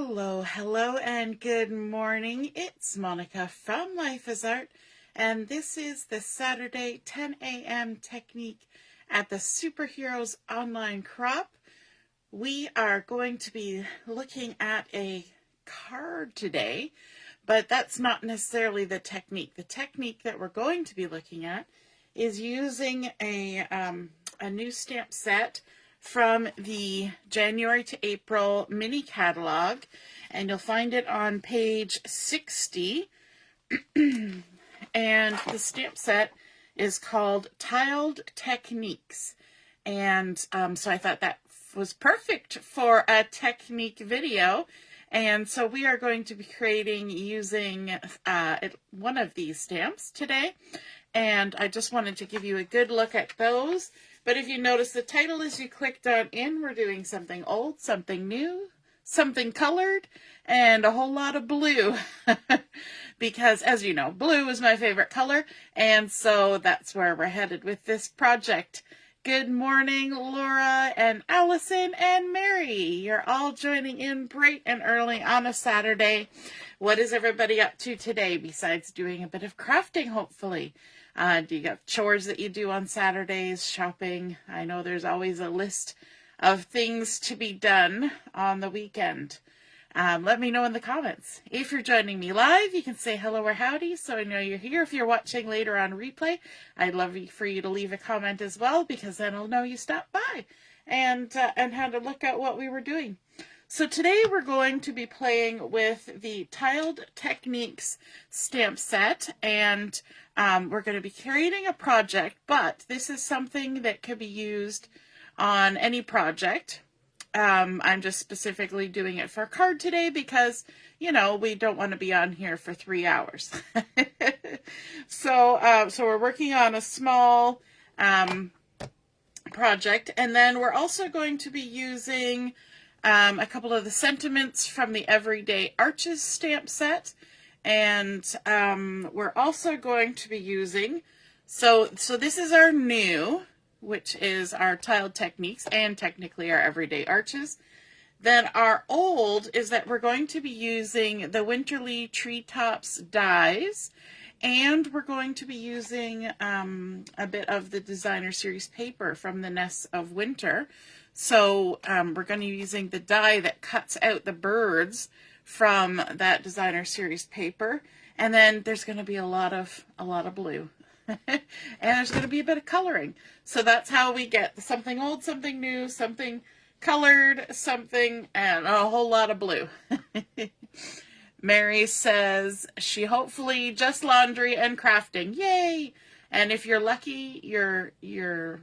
Hello, and good morning. It's Monica from Life is Art, and this is the Saturday 10 a.m. technique at the Superheroes Online Crop. We are going to be looking at a card today, but that's not necessarily the technique. The technique that we're going to be looking at is using a new stamp set from the January to April mini catalog, and you'll find it on page 60. And the stamp set is called Tiled Techniques, and so I thought that was perfect for a technique video. And so we are going to be creating using one of these stamps today, and I just wanted to give you a good look at those. But if you notice the title as you clicked on in, we're doing something old, something new, something colored, and a whole lot of blue. Because, as you know, blue is my favorite color, and so that's where we're headed with this project. Good morning, Laura and Allison and Mary. You're all joining in bright and early on a Saturday. What is everybody up to today besides doing a bit of crafting, hopefully? Do you have chores that you do on Saturdays, shopping? I know there's always a list of things to be done on the weekend. Let me know in the comments. If you're joining me live, you can say hello or howdy so I know you're here. If you're watching later on replay, I'd love for you to leave a comment as well, because then I'll know you stopped by and had a look at what we were doing. So today we're going to be playing with the Tiled Techniques stamp set, and we're going to be creating a project, but this is something that could be used on any project. I'm just specifically doing it for a card today because, you know, we don't want to be on here for 3 hours. So we're working on a small project, and then we're also going to be using a couple of the sentiments from the Everyday Arches stamp set, and we're also going to be using, so this is our new, which is our Tiled Techniques and technically our Everyday Arches. Then our old is that we're going to be using the Winterly Treetops dies, and we're going to be using a bit of the designer series paper from the Nests of Winter. So we're going to be using the die that cuts out the birds from that designer series paper, and then there's going to be a lot of blue. And there's going to be a bit of coloring. So that's how we get something old, something new, something colored, something, and a whole lot of blue. Mary says she hopefully just laundry and crafting. Yay! And if you're lucky, your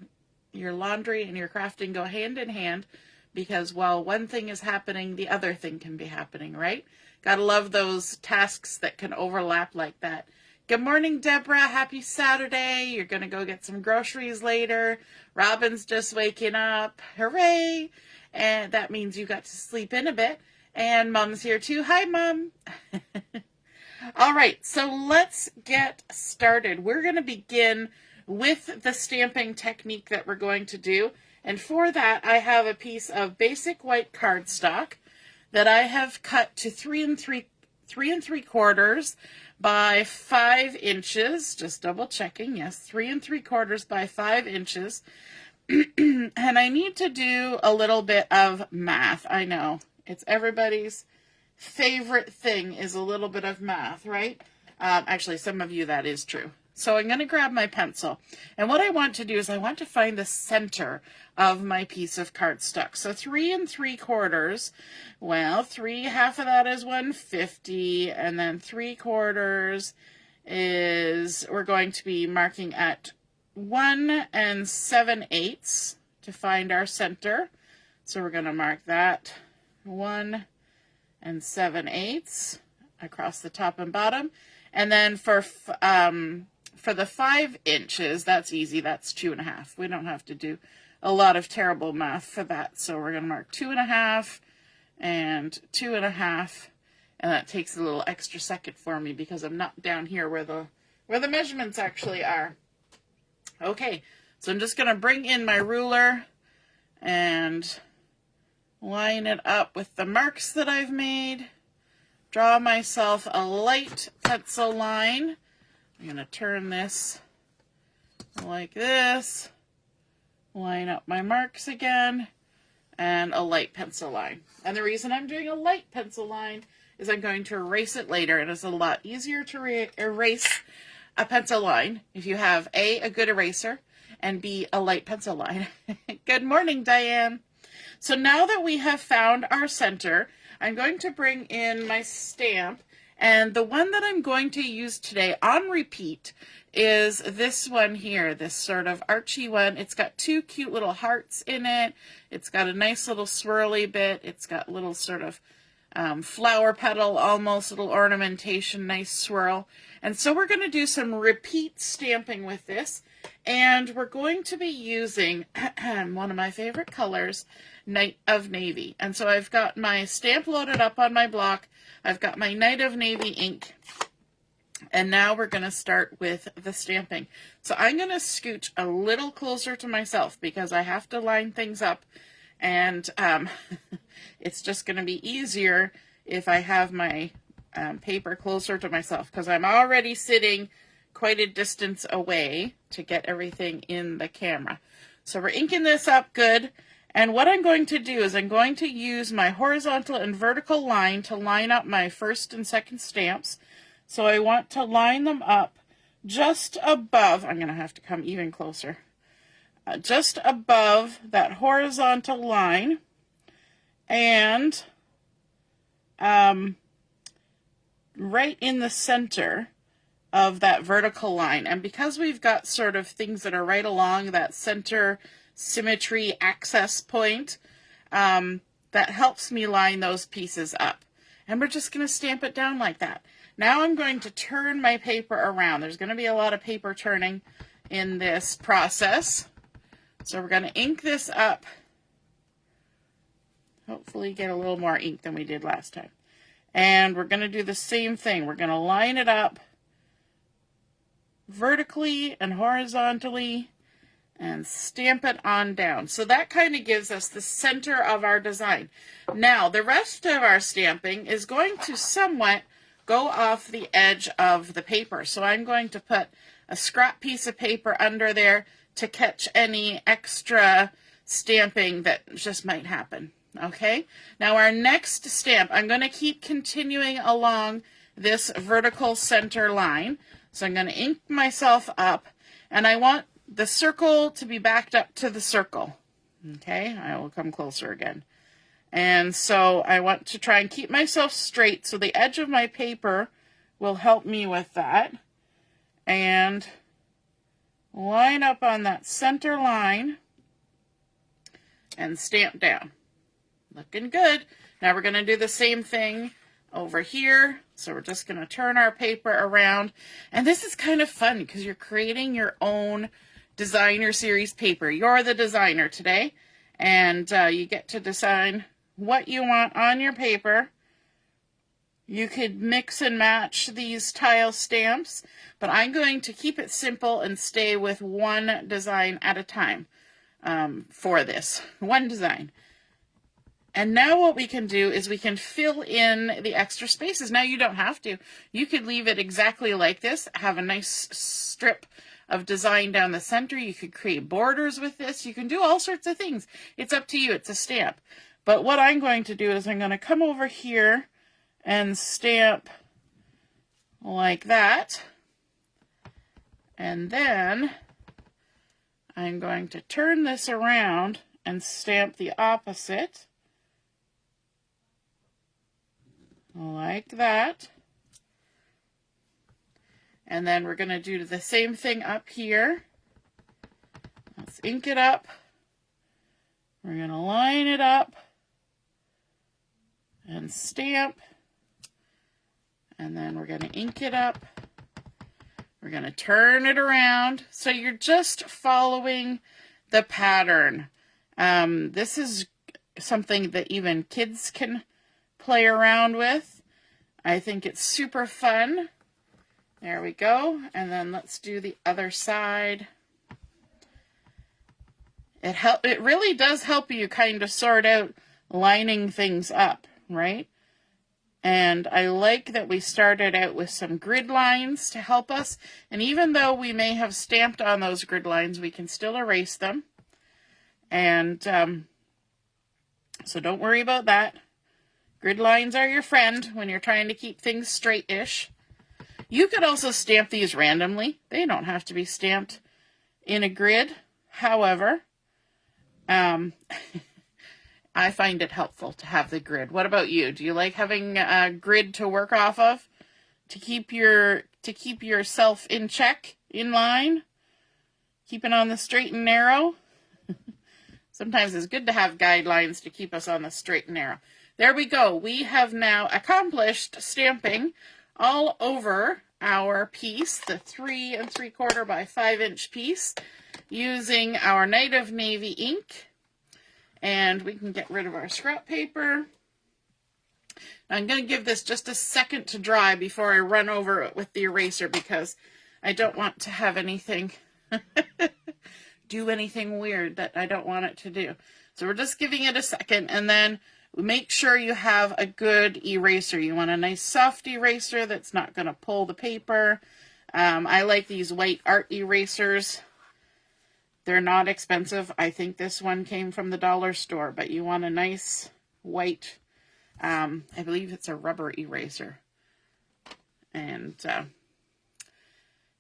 laundry and your crafting go hand in hand, because while one thing is happening, the other thing can be happening, right? Gotta love those tasks that can overlap like that. Good morning, Deborah. Happy Saturday. You're going to go get some groceries later. Robin's just waking up. Hooray. And that means you got to sleep in a bit. And Mom's here too. Hi, Mom. All right, so let's get started. We're going to begin with the stamping technique that we're going to do. And for that, I have a piece of basic white cardstock that I have cut to 3 3/4 by 5 inches. Just double checking. Yes, 3 3/4 by 5 inches. And I need to do a little bit of math. I know it's everybody's favorite thing is a little bit of math, right? Actually, some of you that is true. So I'm going to grab my pencil, and what I want to do is I want to find the center of my piece of cardstock. So 3 3/4, well, half of that is 150, and then 3/4 is, we're going to be marking at 1 7/8 to find our center. So we're going to mark that 1 7/8 across the top and bottom. And then for the 5 inches, that's easy. That's 2.5. We don't have to do a lot of terrible math for that. So we're going to mark 2.5 and 2.5. And that takes a little extra second for me because I'm not down here where the measurements actually are. Okay, so I'm just going to bring in my ruler and line it up with the marks that I've made. Draw myself a light pencil line. I'm going to turn this like this. Line up my marks again. And a light pencil line. And the reason I'm doing a light pencil line is I'm going to erase it later, and it's a lot easier to erase a pencil line if you have A, good eraser, and B, a light pencil line. Good morning, Diane. So now that we have found our center, I'm going to bring in my stamp, and the one that I'm going to use today on repeat is this one here, this sort of archy one. It's got two cute little hearts in it. It's got a nice little swirly bit. It's got little sort of flower petal, almost little ornamentation, nice swirl. And so we're going to do some repeat stamping with this. And we're going to be using one of my favorite colors, Night of Navy. And so I've got my stamp loaded up on my block. I've got my Night of Navy ink. And now we're going to start with the stamping. So I'm going to scooch a little closer to myself because I have to line things up. And it's just going to be easier if I have my paper closer to myself because I'm already sitting quite a distance away to get everything in the camera. So we're inking this up good. And what I'm going to do is I'm going to use my horizontal and vertical line to line up my first and second stamps. So I want to line them up just above, I'm going to have to come even closer, just above that horizontal line and right in the center of that vertical line. And because we've got sort of things that are right along that center symmetry access point, that helps me line those pieces up. And we're just going to stamp it down like that. Now I'm going to turn my paper around. There's going to be a lot of paper turning in this process. So we're going to ink this up. Hopefully get a little more ink than we did last time. And we're going to do the same thing. We're going to line it up vertically and horizontally and stamp it on down. So that kind of gives us the center of our design. Now the rest of our stamping is going to somewhat go off the edge of the paper. So I'm going to put a scrap piece of paper under there to catch any extra stamping that just might happen. Okay, now our next stamp, I'm going to keep continuing along this vertical center line. So I'm going to ink myself up, and I want the circle to be backed up to the circle. Okay, I will come closer again. And so I want to try and keep myself straight, so the edge of my paper will help me with that. And line up on that center line and stamp down. Looking good. Now we're going to do the same thing over here. So we're just going to turn our paper around. And this is kind of fun because you're creating your own designer series paper. You're the designer today. And you get to decide what you want on your paper. You could mix and match these tile stamps, but I'm going to keep it simple and stay with one design at a time for this. One design. And now what we can do is we can fill in the extra spaces. Now you don't have to. You could leave it exactly like this, have a nice strip of design down the center. You could create borders with this. You can do all sorts of things. It's up to you. It's a stamp. But what I'm going to do is I'm going to come over here and stamp like that. And then I'm going to turn this around and stamp the opposite. Like that. And then we're going to do the same thing up here. Let's ink it up. We're going to line it up and stamp. And then we're going to ink it up. We're going to turn it around. So you're just following the pattern. This is something that even kids can play around with. I think it's super fun. There we go. And then let's do the other side. It really does help you kind of sort out lining things up, right? And I like that we started out with some grid lines to help us. And even though we may have stamped on those grid lines, we can still erase them. And so don't worry about that. Grid lines are your friend when you're trying to keep things straight-ish. You could also stamp these randomly. They don't have to be stamped in a grid. However, I find it helpful to have the grid. What about you? Do you like having a grid to work off of to keep yourself in check, in line, keeping on the straight and narrow? Sometimes it's good to have guidelines to keep us on the straight and narrow. There we go. We have now accomplished stamping all over our piece, the 3 3/4 by 5 inch piece, using our Night of Navy ink. And we can get rid of our scrap paper. I'm going to give this just a second to dry before I run over it with the eraser, because I don't want to have anything do anything weird that I don't want it to do. So we're just giving it a second, and then make sure you have a good eraser. You want a nice soft eraser that's not going to pull the paper. I like these white art erasers. They're not expensive. I think this one came from the dollar store, but you want a nice white, I believe it's a rubber eraser. And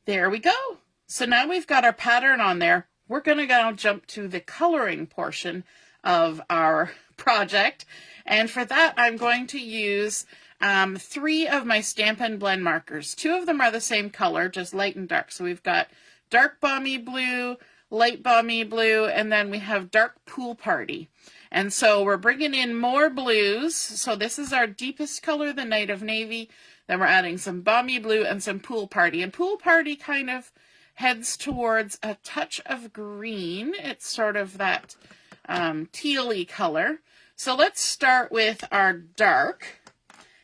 there we go. So now we've got our pattern on there. We're going to now jump to the coloring portion of our project. And for that, I'm going to use 3 of my Stampin' Blend markers. 2 of them are the same color, just light and dark. So we've got dark Balmy blue, light Balmy blue, and then we have dark Pool Party. And so we're bringing in more blues. So this is our deepest color, the Night of Navy. Then we're adding some Balmy blue and some Pool Party. And Pool Party kind of heads towards a touch of green. It's sort of that teal-y color. So let's start with our dark.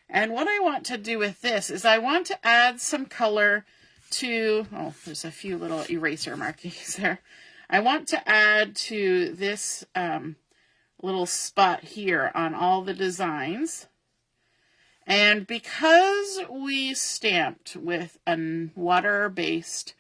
And what I want to do with this is I want to add some color to, oh, there's a few little eraser markings there. I want to add to this little spot here on all the designs. And because we stamped with a water-based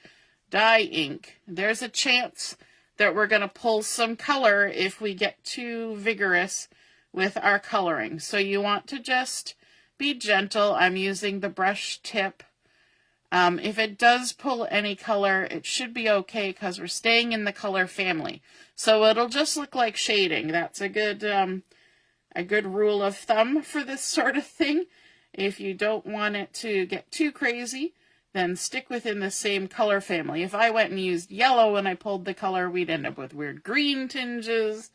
dye ink, there's a chance that we're going to pull some color if we get too vigorous with our coloring. So you want to just be gentle. I'm using the brush tip. If it does pull any color, it should be okay because we're staying in the color family. So it'll just look like shading. That's a good rule of thumb for this sort of thing. If you don't want it to get too crazy, then stick within the same color family. If I went and used yellow when I pulled the color, we'd end up with weird green tinges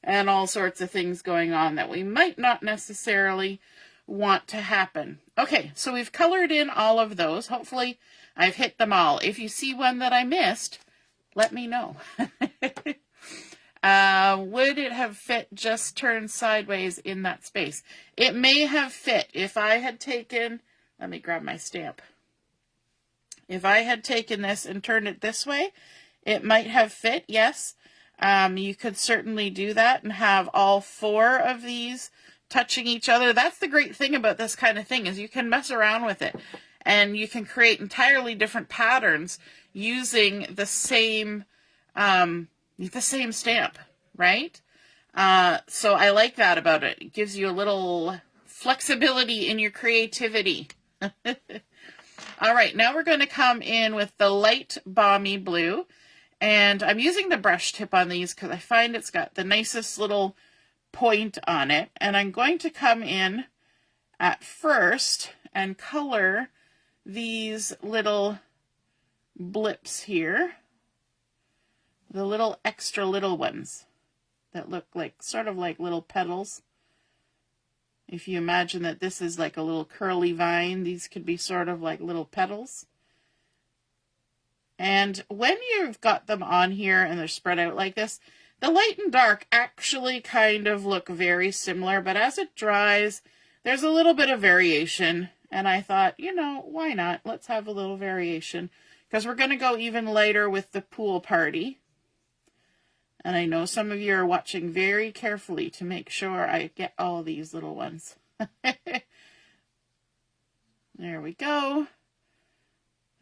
and all sorts of things going on that we might not necessarily want to happen. Okay, so we've colored in all of those. Hopefully I've hit them all. If you see one that I missed, let me know. Would it have fit just turned sideways in that space? It may have fit. If I had taken, let me grab my stamp. If I had taken this and turned it this way, it might have fit, yes. You could certainly do that and have all 4 of these touching each other. That's the great thing about this kind of thing, is you can mess around with it and you can create entirely different patterns using the same stamp, right? So I like that about it. It gives you a little flexibility in your creativity. All right, now we're going to come in with the light Balmy blue, and I'm using the brush tip on these because I find it's got the nicest little point on it. And I'm going to come in at first and color these little blips here, the little extra little ones that look like sort of like little petals. If you imagine that this is like a little curly vine, these could be sort of like little petals. And when you've got them on here and they're spread out like this, the light and dark actually kind of look very similar, but as it dries, there's a little bit of variation. And I thought, you know, why not? Let's have a little variation, because we're going to go even lighter with the Pool Party. And I know some of you are watching very carefully to make sure I get all these little ones. There we go.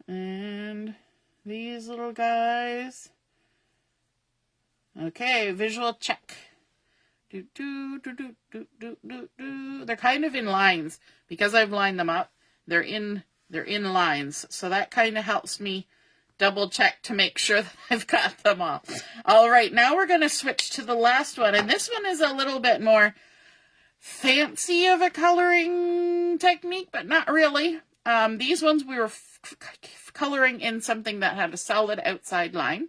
And these little guys. Okay, visual check. Do, do, do, do, do, do, do, do. They're kind of in lines because I've lined them up. They're in lines. So that kind of helps me double check to make sure that I've got them all. All right, now we're going to switch to the last one. And this one is a little bit more fancy of a coloring technique, but not really. These ones we were coloring in something that had a solid outside line.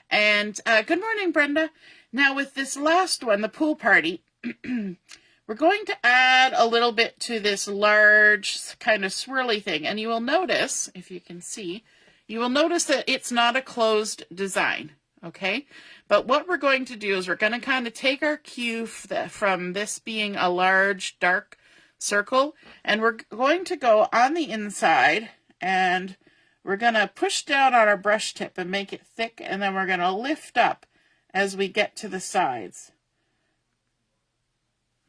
And good morning, Brenda. Now with this last one, the pool party, we're going to add a little bit to this large kind of swirly thing. And you will notice, if you can see, you will notice that it's not a closed design, okay? But what we're going to do is we're going to kind of take our cue from this being a large, dark circle, and we're going to go on the inside, and we're going to push down on our brush tip and make it thick, and then we're going to lift up as we get to the sides.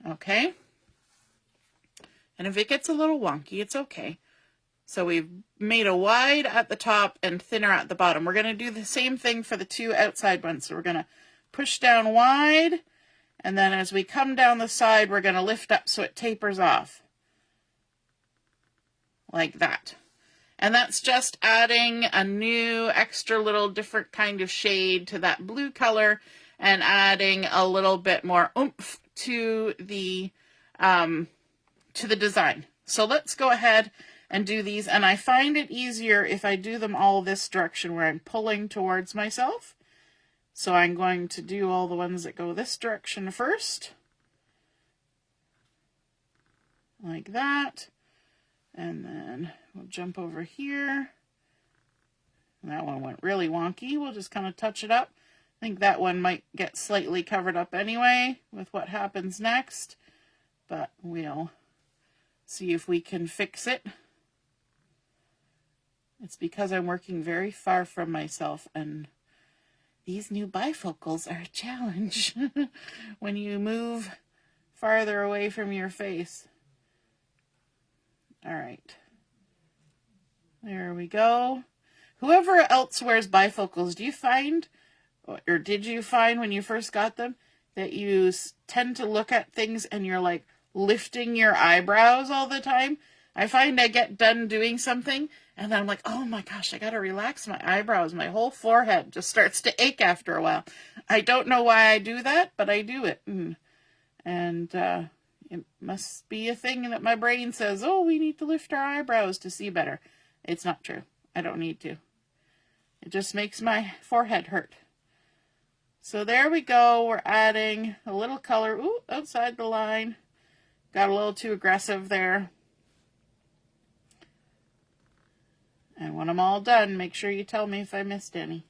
Okay? And if it gets a little wonky, it's okay. So we've made a wide at the top and thinner at the bottom. We're going to do the same thing for the two outside ones. So we're going to push down wide, and then as we come down the side, we're going to lift up so it tapers off. Like that. And that's just adding a new extra little different kind of shade to that blue color and adding a little bit more oomph to the design. So let's go ahead and do these. And I find it easier if I do them all this direction where I'm pulling towards myself. So I'm going to do all the ones that go this direction first. Like that. And then we'll jump over here. That one went really wonky. We'll just kind of touch it up. I think that one might get slightly covered up anyway with what happens next. But we'll see if we can fix it. It's because I'm working very far from myself, and these new bifocals are a challenge when you move farther away from your face. All right. There we go. Whoever else wears bifocals, do you find, or did you find when you first got them, that you tend to look at things and you're like lifting your eyebrows all the time? I find I get done doing something and then I'm like, oh my gosh, I got to relax my eyebrows. My whole forehead just starts to ache after a while. I don't know why I do that, but I do it. And it must be a thing that my brain says, oh, we need to lift our eyebrows to see better. It's not true. I don't need to. It just makes my forehead hurt. So there we go. We're adding a little color. Ooh, outside the line. Got a little too aggressive there. And when I'm all done, make sure you tell me if I missed any.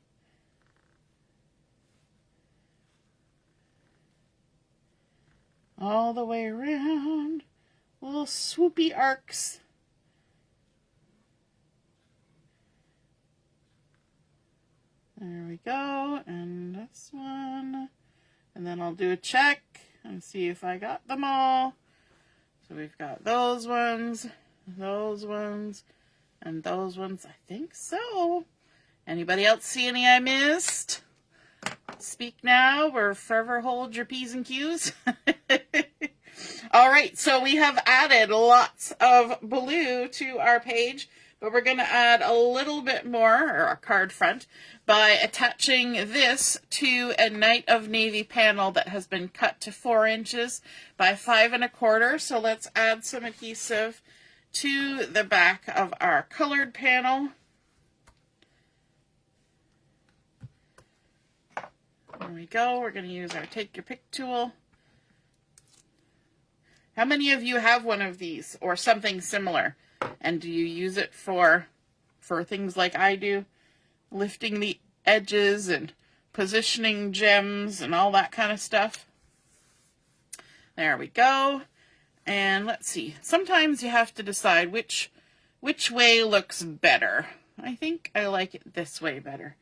All the way around. Little swoopy arcs. There we go. And this one. And then I'll do a check and see if I got them all. So we've got those ones, and those ones. I think so. Anybody else see any I missed? Speak now or forever hold your P's and Q's. All right, so we have added lots of blue to our page, but we're going to add a little bit more, or a card front, by attaching this to a Night of Navy panel that has been cut to 4 inches by 5 1/4. So let's add some adhesive to the back of our colored panel. There we go. We're going to use our Take Your Pick tool. How many of you have one of these or something similar? And do you use it for things like I do? Lifting the edges and positioning gems and all that kind of stuff. There we go. And let's see. Sometimes you have to decide which way looks better. I think I like it this way better.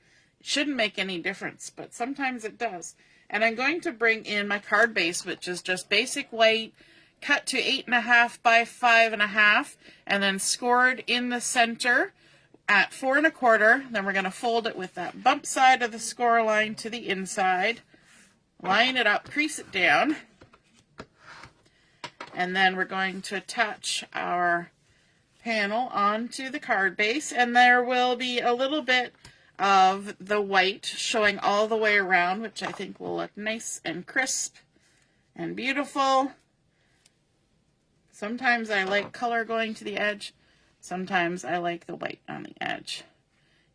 shouldn't make any difference, but sometimes it does. And I'm going to bring in my card base, which is just basic white, cut to 8.5 by 5.5, and then scored in the center at 4 1/4. Then we're going to fold it with that bump side of the score line to the inside, line it up, crease it down, and then we're going to attach our panel onto the card base, and there will be a little bit of the white showing all the way around, which I think will look nice and crisp and beautiful. Sometimes I like color going to the edge. Sometimes I like the white on the edge.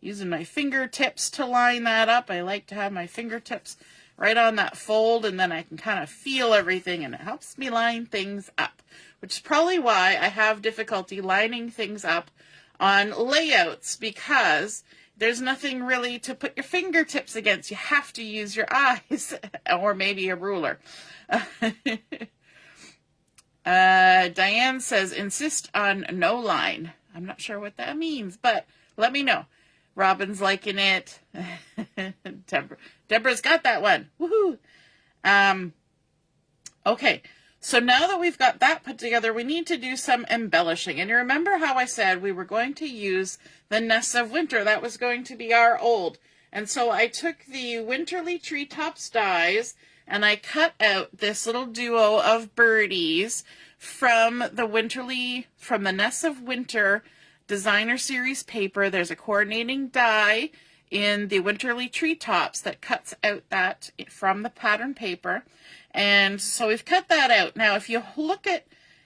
Using my fingertips to line that up. I like to have my fingertips right on that fold, and then I can kind of feel everything, and it helps me line things up, which is probably why I have difficulty lining things up on layouts, because there's nothing really to put your fingertips against. You have to use your eyes or maybe a ruler. Diane says, insist on no line. I'm not sure what that means, but let me know. Robin's liking it. Deborah's got that one. Woohoo! Okay, so now that we've got that put together, we need to do some embellishing. And you remember how I said we were going to use the Nests of Winter. That was going to be our old. And so I took the Winterly Treetops dies, and I cut out this little duo of birdies from the Nests of Winter Designer Series paper. There's a coordinating die in the Winterly Treetops that cuts out that from the pattern paper. And so we've cut that out. Now, if you look at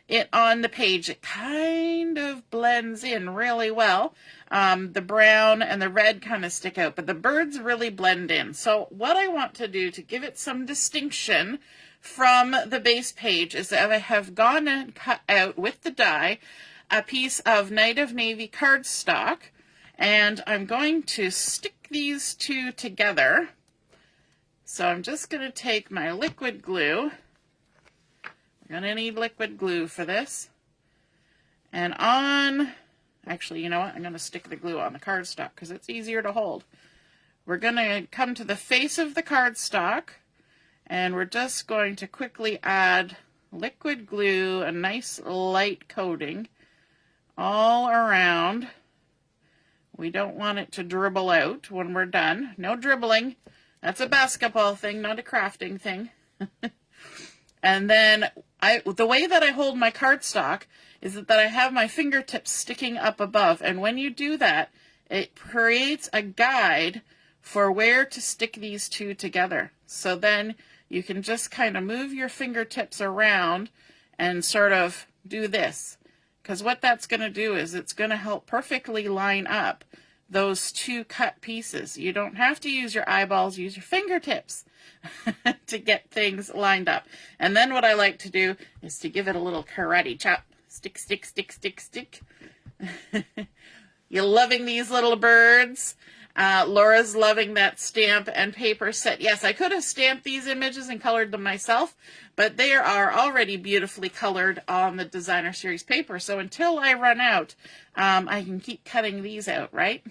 it on the page, it kind of blends in really well. The brown and the red kind of stick out, but the birds really blend in. So what I want to do to give it some distinction from the base page is that I have gone and cut out with the die a piece of Night of Navy cardstock, and I'm going to stick these two together. So I'm just going to take my liquid glue. We're going to need liquid glue for this. And actually, you know what? I'm going to stick the glue on the cardstock because it's easier to hold. We're going to come to the face of the cardstock, and we're just going to quickly add liquid glue, a nice light coating all around. We don't want it to dribble out when we're done. No dribbling. That's a basketball thing, not a crafting thing. And then the way that I hold my cardstock is that I have my fingertips sticking up above. And when you do that, it creates a guide for where to stick these two together. So then you can just kind of move your fingertips around and sort of do this. Because what that's going to do is it's going to help perfectly line up those two cut pieces. You don't have to use your eyeballs, use your fingertips to get things lined up. And then what I like to do is to give it a little karate chop. Stick, stick, stick, stick, stick. You loving these little birds? Laura's loving that stamp and paper set. Yes, I could have stamped these images and colored them myself, but they are already beautifully colored on the Designer Series paper. So until I run out, I can keep cutting these out, right?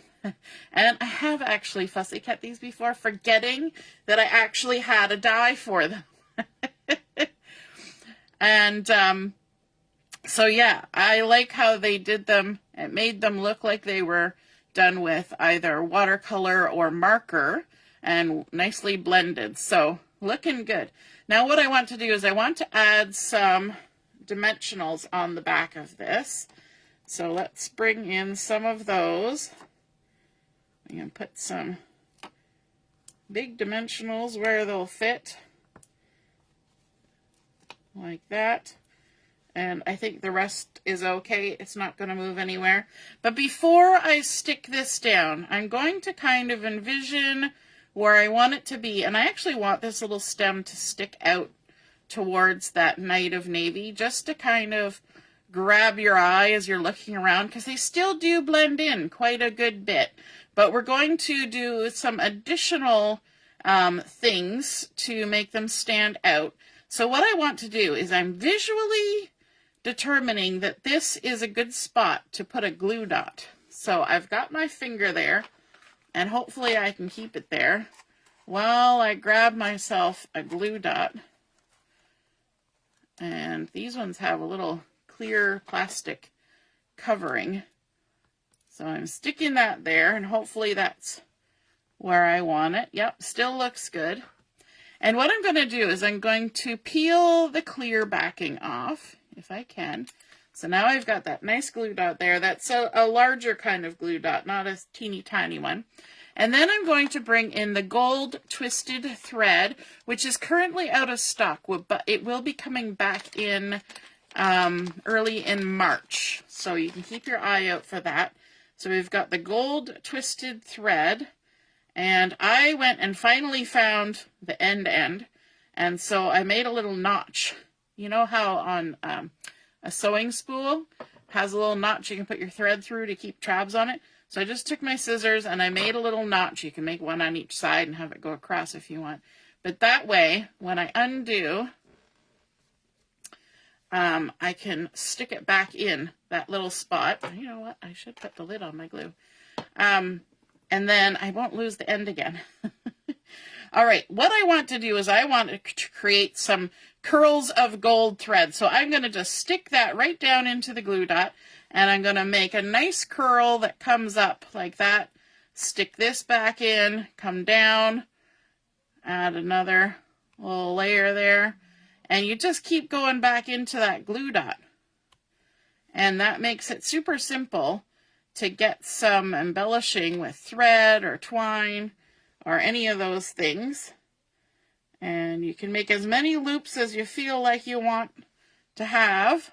And I have actually fussy cut these before, forgetting that I actually had a die for them. And so yeah, I like how they did them. It made them look like they were done with either watercolor or marker and nicely blended. So looking good. Now what I want to do is I want to add some dimensionals on the back of this. So let's bring in some of those. I'm going to put some big dimensionals where they'll fit. Like that. And I think the rest is okay. It's not going to move anywhere. But before I stick this down, I'm going to kind of envision where I want it to be. And I actually want this little stem to stick out towards that Night of Navy, just to kind of grab your eye as you're looking around, because they still do blend in quite a good bit. But we're going to do some additional things to make them stand out. So what I want to do is I'm visually determining that this is a good spot to put a glue dot. So I've got my finger there, And hopefully I can keep it there while I grab myself a glue dot. And these ones have a little clear plastic covering. So I'm sticking that there, and hopefully that's where I want it. Yep, still looks good. And what I'm going to do is I'm going to peel the clear backing off, if I can. So now I've got that nice glue dot there. That's a larger kind of glue dot, not a teeny tiny one. And then I'm going to bring in the gold twisted thread, which is currently out of stock, but it will be coming back in early in March. So you can keep your eye out for that. So we've got the gold twisted thread, and I went and finally found the end, and so I made a little notch. You know how on a sewing spool has a little notch you can put your thread through to keep tabs on it? So I just took my scissors and I made a little notch. You can make one on each side and have it go across if you want. But that way, when I undo, I can stick it back in that little spot. You know what? I should put the lid on my glue. And then I won't lose the end again. All right, what I want to do is I want to create some curls of gold thread. So I'm going to just stick that right down into the glue dot, and I'm going to make a nice curl that comes up like that. Stick this back in, come down, add another little layer there, and you just keep going back into that glue dot. And that makes it super simple to get some embellishing with thread or twine or any of those things. And you can make as many loops as you feel like you want to have.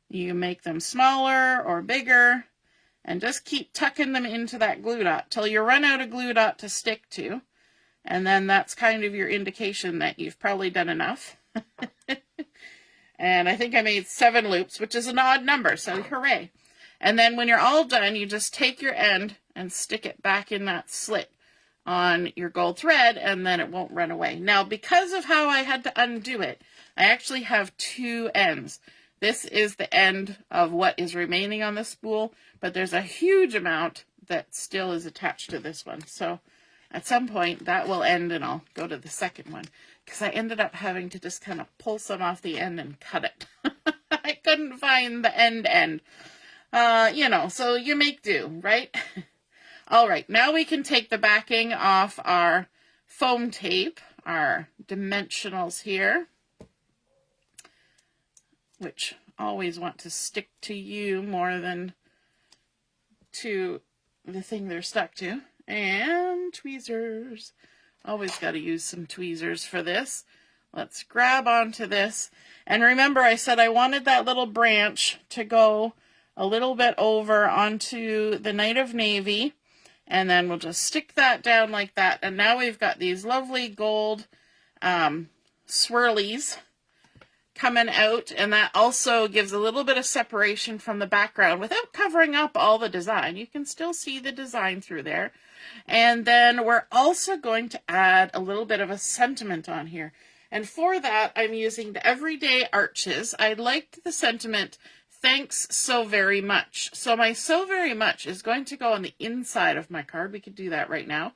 You make them smaller or bigger, and just keep tucking them into that glue dot till you run out of glue dot to stick to. And then that's kind of your indication that you've probably done enough. And I think I made 7 loops, which is an odd number, so hooray. And then when you're all done, you just take your end and stick it back in that slit on your gold thread, and then it won't run away. Now, because of how I had to undo it, I actually have 2 ends. This is the end of what is remaining on the spool, but there's a huge amount that still is attached to this one. So at some point that will end and I'll go to the second one, because I ended up having to just kind of pull some off the end and cut it. I couldn't find the end. You know, so you make do, right? All right, now we can take the backing off our foam tape, our dimensionals here, which always want to stick to you more than to the thing they're stuck to. And tweezers. Always got to use some tweezers for this. Let's grab onto this. And remember, I said I wanted that little branch to go a little bit over onto the Night of Navy. And then we'll just stick that down like that. And now we've got these lovely gold swirlies coming out. And that also gives a little bit of separation from the background without covering up all the design. You can still see the design through there. And then we're also going to add a little bit of a sentiment on here. And for that, I'm using the Everyday Arches. I liked the sentiment, "Thanks so very much." So my "so very much" is going to go on the inside of my card. We could do that right now.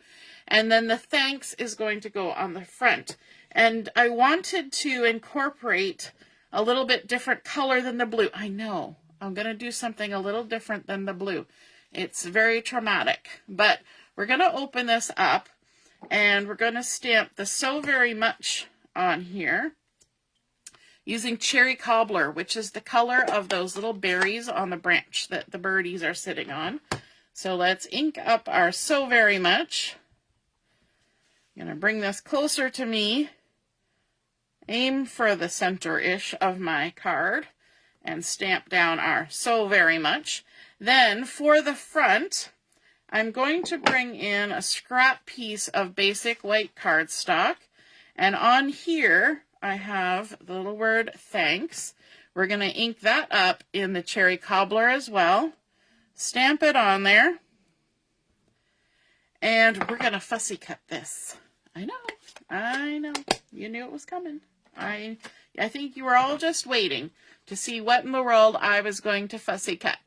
And then the thanks is going to go on the front. And I wanted to incorporate a little bit different color than the blue. I know, I'm going to do something a little different than the blue. It's very traumatic, but we're going to open this up and we're going to stamp the "so very much" on here using Cherry Cobbler, which is the color of those little berries on the branch that the birdies are sitting on. So let's ink up our "so very much." I'm going to bring this closer to me, aim for the center-ish of my card, and stamp down our "so very much." Then for the front, I'm going to bring in a scrap piece of basic white cardstock. And on here, I have the little word "thanks." We're going to ink that up in the Cherry Cobbler as well. Stamp it on there. And we're going to fussy cut this. I know. You knew it was coming. I think you were all just waiting to see what in the world I was going to fussy cut.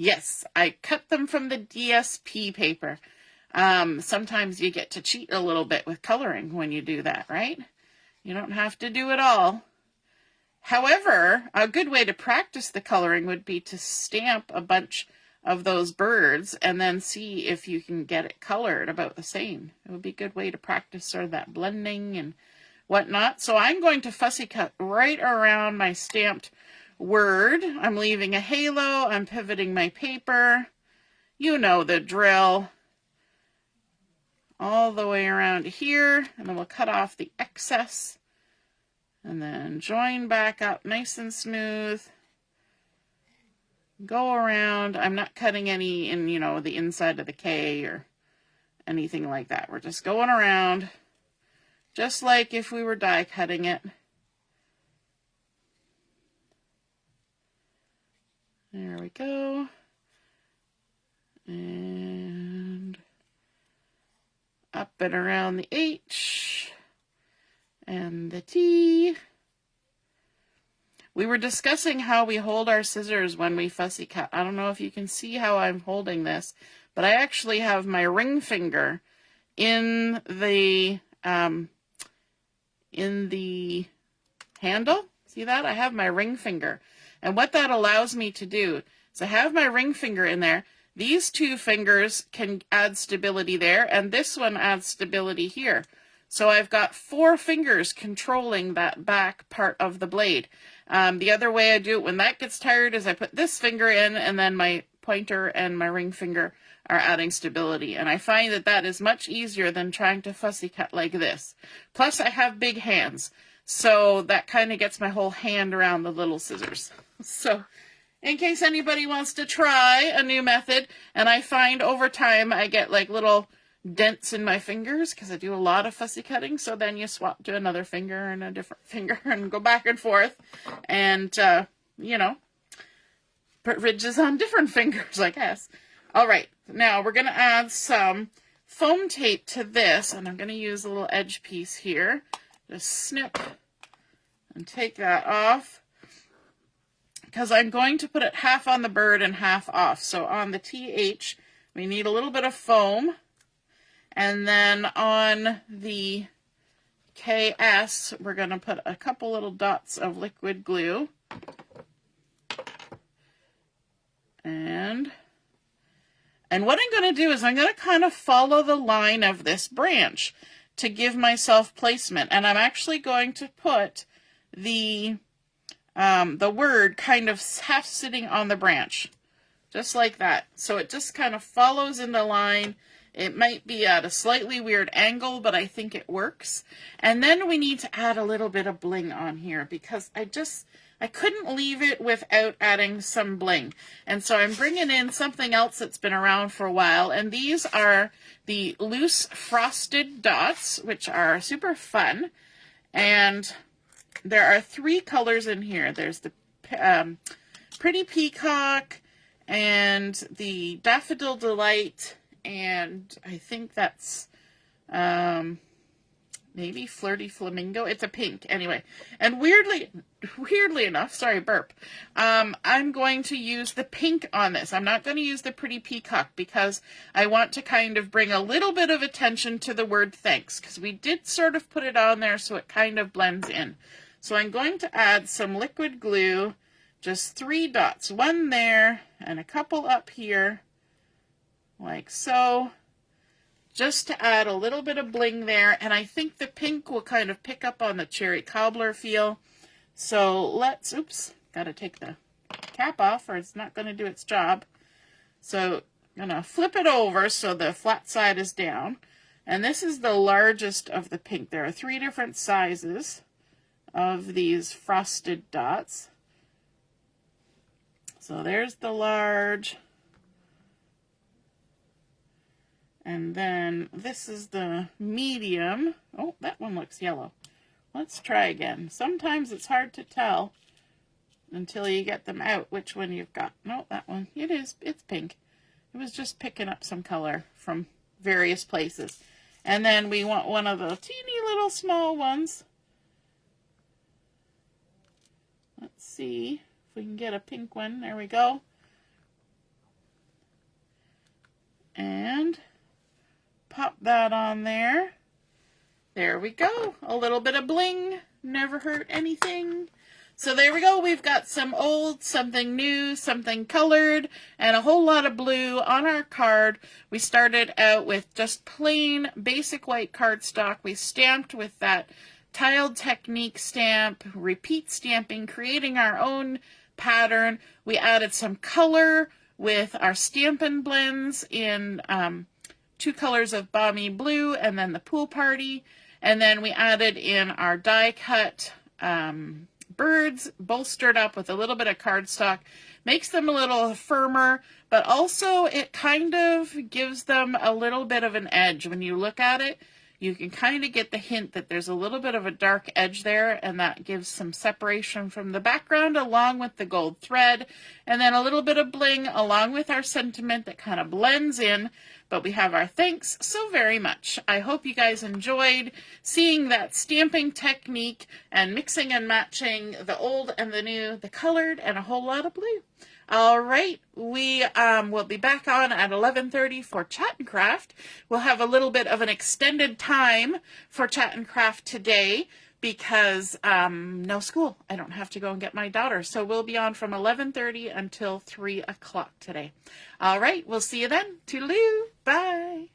Yes, I cut them from the DSP paper. Sometimes you get to cheat a little bit with coloring when you do that, right? You don't have to do it all. However, a good way to practice the coloring would be to stamp a bunch of those birds and then see if you can get it colored about the same. It would be a good way to practice sort of that blending and whatnot. So I'm going to fussy cut right around my stamped word. I'm leaving a halo. I'm pivoting my paper. You know the drill. All the way around here, and then we'll cut off the excess and then join back up nice and smooth. Go around. I'm not cutting any in, you know, the inside of the K or anything like that. We're just going around just like if we were die cutting it. There we go. And up and around the H and the T. We were discussing how we hold our scissors when we fussy cut. I don't know if you can see how I'm holding this, but I actually have my ring finger in the handle. See that? I have my ring finger. And what that allows me to do is I have my ring finger in there. These two fingers can add stability there, and this one adds stability here. So I've got 4 fingers controlling that back part of the blade. The other way I do it when that gets tired is I put this finger in, and then my pointer and my ring finger are adding stability. And I find that that is much easier than trying to fussy cut like this. Plus I have big hands, so that kind of gets my whole hand around the little scissors. So in case anybody wants to try a new method, and I find over time I get like little dents in my fingers because I do a lot of fussy cutting, so then you swap to another finger and a different finger and go back and forth, and you know, put ridges on different fingers, I guess. All right, now we're going to add some foam tape to this, and I'm going to use a little edge piece here. Just snip and take that off, because I'm going to put it half on the bird and half off. So on the TH, we need a little bit of foam. And then on the KS, we're going to put a couple little dots of liquid glue. And what I'm going to do is I'm going to kind of follow the line of this branch to give myself placement. And I'm actually going to put the word kind of half sitting on the branch, just like that. So it just kind of follows in the line. It might be at a slightly weird angle, but I think it works. And then we need to add a little bit of bling on here, because I couldn't leave it without adding some bling. And so I'm bringing in something else that's been around for a while, and these are the loose frosted dots, which are super fun. And there are 3 colors in here. There's the Pretty Peacock and the Daffodil Delight, and I think that's maybe Flirty Flamingo. It's a pink anyway. And weirdly enough, sorry, burp, I'm going to use the pink on this. I'm not going to use the Pretty Peacock because I want to kind of bring a little bit of attention to the word thanks, because we did sort of put it on there so it kind of blends in. So I'm going to add some liquid glue, just 3 dots, 1 there and a couple up here, like so, just to add a little bit of bling there. And I think the pink will kind of pick up on the cherry cobbler feel. So let's, oops, got to take the cap off or it's not going to do its job. So I'm going to flip it over so the flat side is down. And this is the largest of the pink. There are 3 different sizes of these frosted dots. So there's the large. And then this is the medium. Oh, that one looks yellow. Let's try again. Sometimes it's hard to tell until you get them out which one you've got. No, that one. It's pink. It was just picking up some color from various places. And then we want one of the teeny little small ones. Let's see if we can get a pink one. There we go. And pop that on there. There we go. A little bit of bling. Never hurt anything. So there we go. We've got some old, something new, something colored, and a whole lot of blue on our card. We started out with just plain basic white cardstock. We stamped with that Tiled Technique stamp, repeat stamping, creating our own pattern. We added some color with our Stampin Blends in 2 colors of Balmy blue and then the Pool Party. And then we added in our die cut birds, bolstered up with a little bit of cardstock. Makes them a little firmer, but also it kind of gives them a little bit of an edge. When you look at it, you can kind of get the hint that there's a little bit of a dark edge there, and that gives some separation from the background along with the gold thread, and then a little bit of bling along with our sentiment that kind of blends in. But we have our thanks so very much. I hope you guys enjoyed seeing that stamping technique and mixing and matching the old and the new, the colored, and a whole lot of blue. All right, we will be back on at 11:30 for Chat and Craft. We'll have a little bit of an extended time for Chat and Craft today because no school. I don't have to go and get my daughter. So we'll be on from 11:30 until 3 o'clock today. All right, we'll see you then. Toodaloo. Bye.